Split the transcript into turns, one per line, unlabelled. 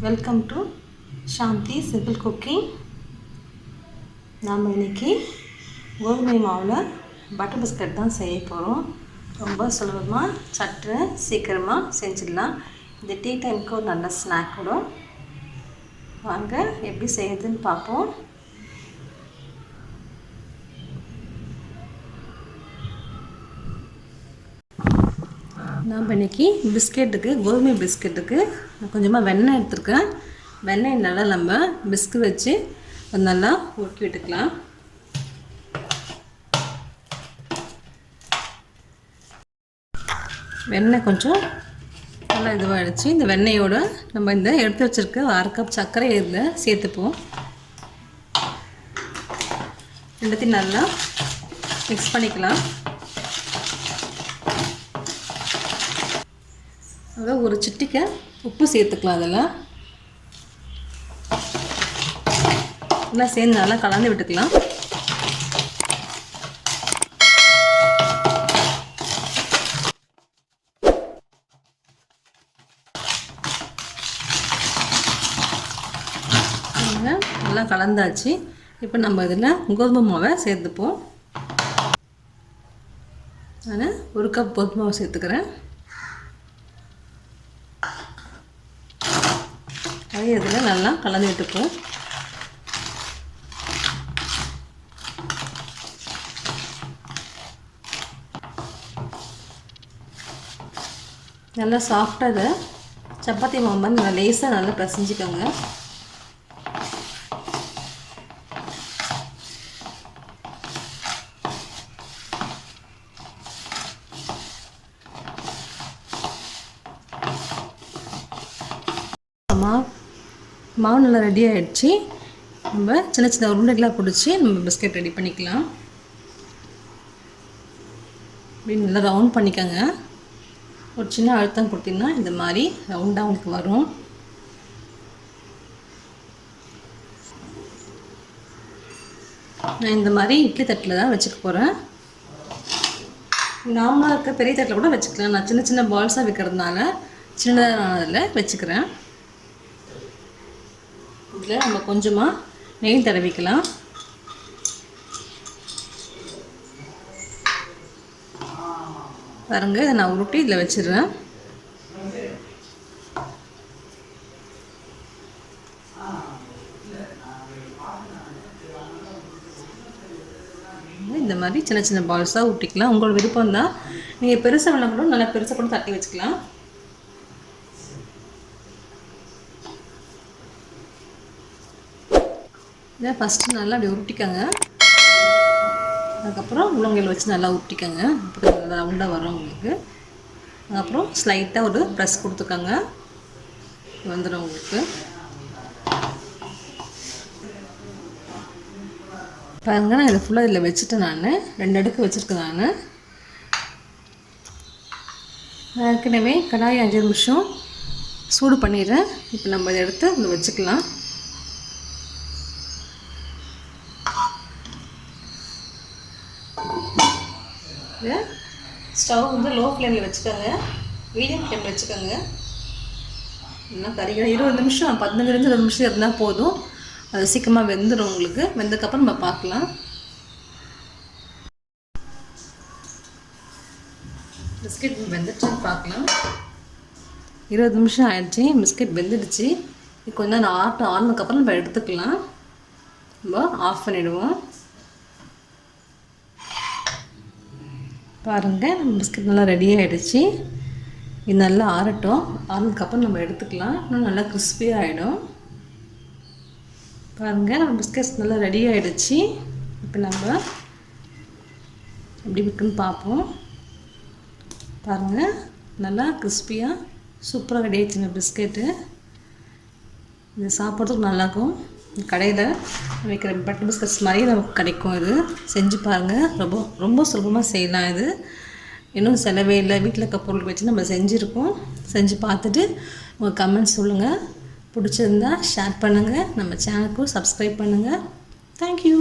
Welcome to Shanti simple cooking. நாம் இன்றைக்கி கோதுமை மாவில் பட்டர் பிஸ்கட் தான் செய்ய போகிறோம். ரொம்ப சுலபமாக சட்டு சீக்கிரமாக செஞ்சிடலாம். இந்த டீ டைமுக்கு ஒரு நல்ல ஸ்நாக் கூட. வாங்க எப்படி செய்யுதுன்னு பார்ப்போம். நாம் இன்றைக்கி பிஸ்கெட்டுக்கு கோதுமை பிஸ்கெட்டுக்கு கொஞ்சமாக வெண்ணெய் எடுத்துருக்கேன். வெண்ணெய் நல்லா நம்ம பிஸ்கு வச்சு நல்லா உருக்கி விட்டுக்கலாம். வெண்ணெய் கொஞ்சம் நல்லா இதுவாகிடுச்சு. இந்த வெண்ணெயோடு நம்ம இந்த எடுத்து வச்சுருக்க 1/2 கப் சர்க்கரை இதில் சேர்த்துப்போம். ரெண்டுத்தையும் நல்லா மிக்ஸ் பண்ணிக்கலாம். அதாவது ஒரு சிட்டிக்கை உப்பு சேர்த்துக்கலாம். அதெல்லாம் எல்லாம் சேர்ந்து நல்லா கலந்து விட்டுக்கலாம். நல்லா கலந்தாச்சு. இப்போ நம்ம இதில் கோதுமை மாவை சேர்த்துப்போம். நான் 1 கப் கோதுமை மாவை சேர்த்துக்கிறேன். அது இதில் நல்லா கலந்து விட்டுப்போம். நல்லா சாஃப்டாக இதை சப்பாத்தி மாவு வந்து நல்லா லேசாக நல்லா பிசைஞ்சிக்கோங்க. மாவு நல்லா ரெடி ஆகிடுச்சு. நம்ம சின்ன சின்ன உருண்டைகளாக பிடிச்சி நம்ம பிஸ்கெட் ரெடி பண்ணிக்கலாம். இப்படி நல்லா ரவுண்ட் பண்ணிக்கோங்க. ஒரு சின்ன அழுத்தம் கொடுத்தீங்கன்னா இந்த மாதிரி ரவுண்டாக உங்களுக்கு வரும். நான் இந்த மாதிரி இட்லி தட்டில் தான் வச்சுக்க போகிறேன். நார்மலாக இருக்க பெரிய தட்டில் கூட வச்சுக்கலாம். நான் சின்ன சின்ன பால்ஸாக வைக்கிறதுனால சின்னதாக நான் அதில் வச்சுக்கிறேன். இதில் நம்ம கொஞ்சமாக நெய் தடவிக்கலாம். பாருங்க, இதை நான் உருட்டி இதில் வச்சிடுறேன். இந்த மாதிரி சின்ன சின்ன பால்ஸாக ஊட்டிக்கலாம். உங்களோட விருப்பம் தான். நீங்கள் பெருசாக வேணால் கூட நல்லா பெருசாக கூட தட்டி வச்சுக்கலாம். இதை ஃபஸ்ட்டு நல்லா அப்படி உருட்டிக்கோங்க. அதுக்கப்புறம் உள்ளங்கையில் வச்சு நல்லா உருட்டிக்கோங்க. அப்புறம் நல்லா ரவுண்டாக வரும் உங்களுக்கு. அதுக்கப்புறம் ஸ்லைட்டாக ஒரு ப்ரெஸ் கொடுத்துக்கோங்க. வந்துடும் உங்களுக்கு. பாருங்கள், நான் இதை ஃபுல்லாக இதில் வச்சுட்டேன். நான் 2 அடுக்கு வச்சுருக்கேன். நான் ஏற்கனவே கடாய் 5 நிமிஷம் சூடு பண்ணிடுறேன். இப்போ நம்ம இதை எடுத்து இதில் வச்சுக்கலாம். ஸ்டவ் வந்து லோ ஃப்ளேமில் வச்சுக்கோங்க. மீடியம் ஃப்ளேமில் வச்சுக்கோங்க. இன்னும் கறிக்கிற 20 நிமிஷம் 15 நிமிஷம் இருந்தால் போதும். அது சீக்கிரமாக வெந்துடும் உங்களுக்கு. வெந்ததுக்கப்புறம் நம்ம பார்க்கலாம். பிஸ்கெட் வெந்துடுச்சுன்னு பார்க்கலாம். 20 நிமிஷம் ஆயிடுச்சு. பிஸ்கெட் வெந்துடுச்சு. கொஞ்சம் நேரம் ஆறுனதுக்கப்புறம் நம்ம எடுத்துக்கலாம். நம்ம ஆஃப் பண்ணிவிடுவோம். பாருங்கள், நம்ம பிஸ்கட் நல்லா ரெடி ஆகிடுச்சு. இது நல்லா ஆறட்டும். ஆறுனதுக்கப்புறம் நம்ம எடுத்துக்கலாம். இன்னும் நல்லா கிறிஸ்பியாக ஆகிடும். பாருங்கள், நம்ம பிஸ்கட்ஸ் நல்லா ரெடி ஆகிடுச்சு. இப்போ நம்ம எப்படி இருக்குன்னு பார்ப்போம். பாருங்கள், நல்லா கிறிஸ்பியாக சூப்பராக ரெடி ஆகிடுச்சுங்க பிஸ்கெட்டு. இது சாப்பிட்றதுக்கு நல்லாயிருக்கும். கடையில் வைக்கிற பட்டர் பிஸ்கட்ஸ் மாதிரியே நமக்கு கிடைக்கும். இது செஞ்சு பாருங்கள். ரொம்ப சுலபமாக செய்யலாம். இது இன்னும் செலவே இல்லை. வீட்டில் இருக்க பொருள் வச்சு நம்ம செஞ்சுருக்கோம். செஞ்சு பார்த்துட்டு உங்கள் கமெண்ட்ஸ் சொல்லுங்கள். பிடிச்சிருந்தா ஷேர் பண்ணுங்கள். நம்ம சேனலுக்கும் சப்ஸ்கிரைப் பண்ணுங்கள். தேங்க்யூ.